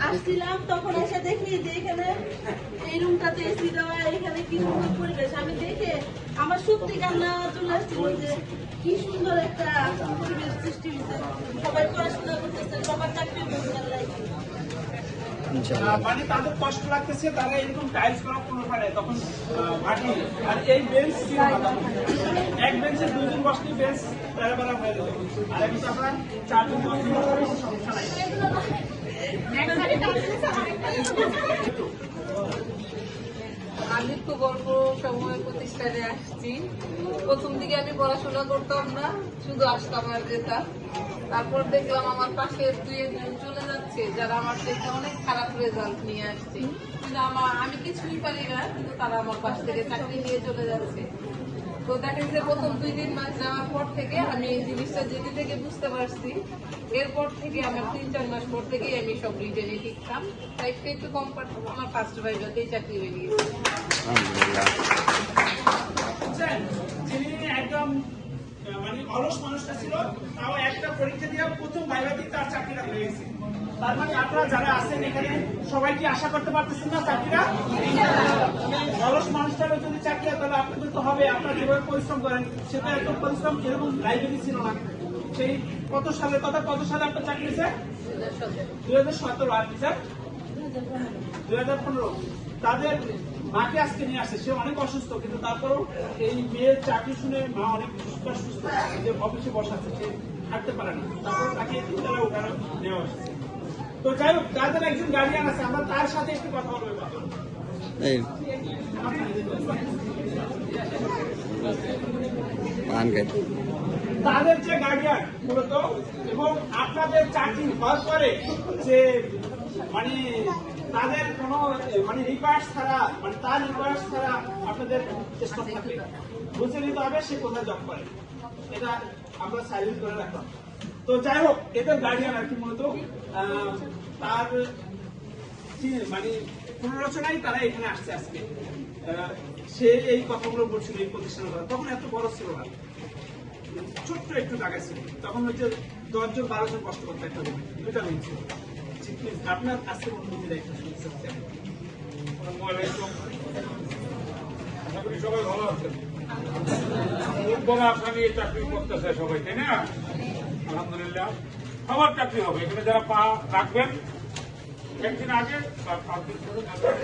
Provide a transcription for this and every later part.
আসছিলাম তখন এসে দেখি যে এখানে এই রুমটাতে এসি দেওয়া, এখানে কি সুন্দর পরিবেশ। আমি দেখে আমার সত্যি কান্না চলে আসছিল যে কি সুন্দর একটা পরিবেশ সৃষ্টি হয়েছে। সবাই পড়াশোনা করতেছে, সবার চাকরি মানে তাদের কষ্ট লাগতেছে, তারা এরকম টাইলস করা কোনো পারে তখন মাটি আর এই বেঞ্চ ছিল না, এক বেঞ্চে দুজন বসলে বেঞ্চ বেড়া হয়ে যাবে। আর এখন তো আমরা চারজন সমস্যা নাই। আমি খুব অল্প সময় প্রতিষ্ঠানে আসছি। প্রথম দিকে আমি পড়াশোনা করতাম না, শুধু আসতাম আর যেতাম। তারপর দেখলাম আমার পাশে 2-1 জন চলে যাচ্ছে যারা আমার থেকে অনেক খারাপ রেজাল্ট নিয়ে আসছে, কিন্তু আমি কিছুই পারি না, কিন্তু তারা আমার পাশ থেকে চাকরি নিয়ে চলে যাচ্ছে। তো দেখা গেছে প্রথম 2-3 মাস যাওয়ার পর থেকে আমি এই জিনিসটা যেটি থেকে বুঝতে পারছি, এরপর থেকে আমার 3-4 মাস পর থেকেই আমি সব রিটেনে শিখতাম। টাইপটা একটু কম পারতাম, আমার ফার্স্ট ভাইভাতেই চাকরি হয়ে গিয়েছে। যিনি একদম মানে অলস মানুষটা ছিল, তাও একটা পরীক্ষা দিয়ে প্রথম ভাইভাতেই তার চাকরিটা হয়ে গেছে। তার মানে আপনারা যারা আছেন এখানে সবাই কি আশা করতে পারতেছেন না চাকরিটা? অলস মানুষটারও যদি চাকরি হয় তাহলে আপনাদের তো হবে। আপনারা যেভাবে পরিশ্রম করেন সেটা এত পরিশ্রম এরকম লাইব্রেরি ছিল না। সেই কত সালের কথা, কত সালে আপনার চাকরি হয়েছে? 2017। আর কি স্যার 2015। তাদের মাকে আজকে নিয়ে আসছে, সে অনেক অসুস্থ, কিন্তু তারপরেও এই মেয়ের চাকরি শুনে মা অনেক সুস্থ, যে অফিসে বসাচ্ছে, সে থাকতে পারে না, তারপর তাকে 3 তলায় ওঠানো নেওয়া হচ্ছে। তো যাই হোক, যাদের একজন গার্ডিয়ান আছে আমরা তার সাথে একটু কথা বলবো। তাদের যে গার্ডিয়ান মূলত, এবং আপনাদের চাকরি হওয়ার পরে যে মানে তাদের কোনো মানে রিকোয়ার্স ছাড়া, মানে তার রিকোয়ার্স ছাড়া আপনাদের স্টপ থাকে, বুঝে নিতে হবে সে কোথায় জব করে, এটা আমরা সাইলেন্ট করে রাখলাম। তো যাই হোক, এদের গার্ডিয়ান আর কি মূলত তার মানে পুনরচনায় তারা এখানে আসছে আজকে। সে এই কথাগুলো বলছিল এই প্রতিষ্ঠান করা, তখন এত বড় ছিল না, ছোট্ট একটু জায়গা ছিল, তখন হচ্ছে 10 জন 12 জন কষ্ট করতে একটা দুটা হয়েছে। আপনার আজকে অনুভূতিটা একটু শুনতে চাই। আশা করি সবাই ভালো আছেন। আসামি চাকরি করতেছে সবাই, তাই না? আলহামদুলিল্লাহ সবার চাকরি হবে। এখানে যারা পা রাখবেন একদিন আগে বা 5 দিন পরে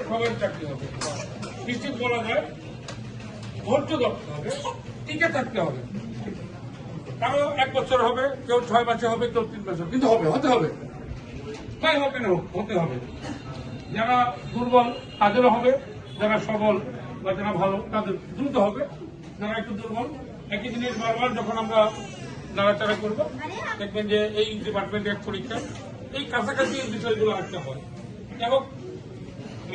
সবার চাকরি হবে। নিশ্চিত বলা যায়, ধৈর্য ধরতে হবে, টিকে থাকতে হবে। কারো 1 বছর হবে, কেউ 6 মাসে হবে, কেউ 3 মাসে, কিন্তু হবে, হতে হবে। তাই হোক কেন হতে হবে। যারা দুর্বল তাদেরও হবে, যারা সবল বা যারা ভালো তাদের দ্রুত হবে। যারা একটু দুর্বল, একই জিনিস বারবার যখন আমরা নাড়াচাড়া করবো, দেখবেন যে এই ডিপার্টমেন্টের পরীক্ষা এই কাছাকাছি বিষয়গুলো একটা হয়। যাই হোক,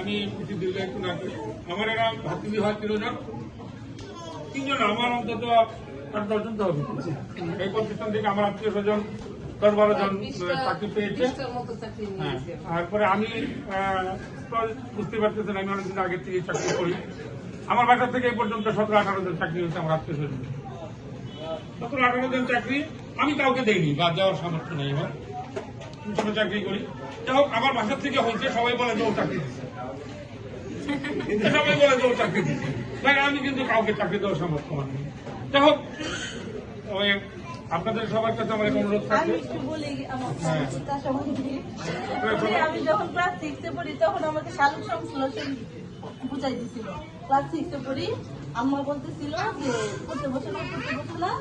আমি কিছু দীর্ঘ একটু না করি। আমার এরা ভাতৃ হয় 3 জন, 3 জন, আমার অন্তত 8-10 জন তো হবে। এই প্রতিষ্ঠান থেকে আমার আত্মীয় স্বজন 10-12 জন চাকরি পেয়েছে। হ্যাঁ, তারপরে আমি বুঝতে পারতেছেন আমি অনেকদিন আগের থেকে চাকরি করি। আমার বাসা থেকে এই পর্যন্ত 17-18 জন চাকরি হয়েছে আমার আত্মীয় স্বজন। 17-18 জন চাকরি আমি কাউকে দেইনি, বা দেওয়ার সামর্থ্য নেই আমার, ছোট চাকরি করি। যাই হোক, আমার বাসার থেকে হয়েছে, সবাই বলে যে ও চাকরি দিচ্ছে, সবাই বলে যে ও চাকরি দিচ্ছে, তাই আমি কিন্তু কাউকে চাকরি দেওয়ার সামর্থ্য আমার নেই। যাই হোক, ওই আপনাদের সবার কাছে আমার অনুরোধ থাকবে। আমি যখন ক্লাস 6-এ পড়ি তখন আমাকে শালুক সংশ্লেষণ বুঝাই দিছিল। ক্লাস 6-এ পড়ি, আম্মা বলতেছিল যে পড়তে বসে না,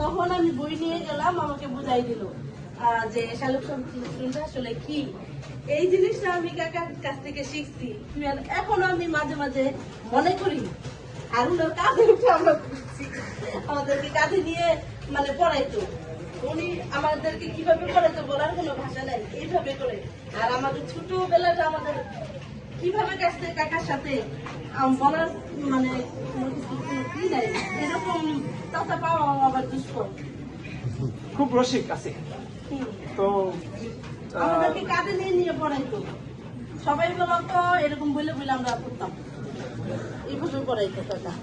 তখন আমি বই নিয়ে গেলাম, আমাকে বুঝাই দিল যে শালুক সংশ্লেষণটা আসলে কি। এই জিনিসটা আমি কাকার কাছ থেকে শিখছি, এখন আমি মাঝে মাঝে মনে করি। আর ওনার কাঁধে উঠে আমরা আমাদেরকে কাঁধে নিয়ে মানে পড়াইতো, উনি আমাদেরকে কিভাবে পড়াইতো বলার কোনো ভাষা নাই, এইভাবে করে। আর আমাদের ছোটবেলাটা আমাদের কিভাবে কাছে কাকার সাথে বলার মানে কি নাই, এরকম কথা পাওয়া আবার দুষ্কর। খুব রসিক আছে, তো আমাদেরকে কাঁধে নিয়ে নিয়ে পড়াইতো। সবাই বলতো এরকম বলে বলে আমরা করতাম এইভাবে পড়াইতো টাকা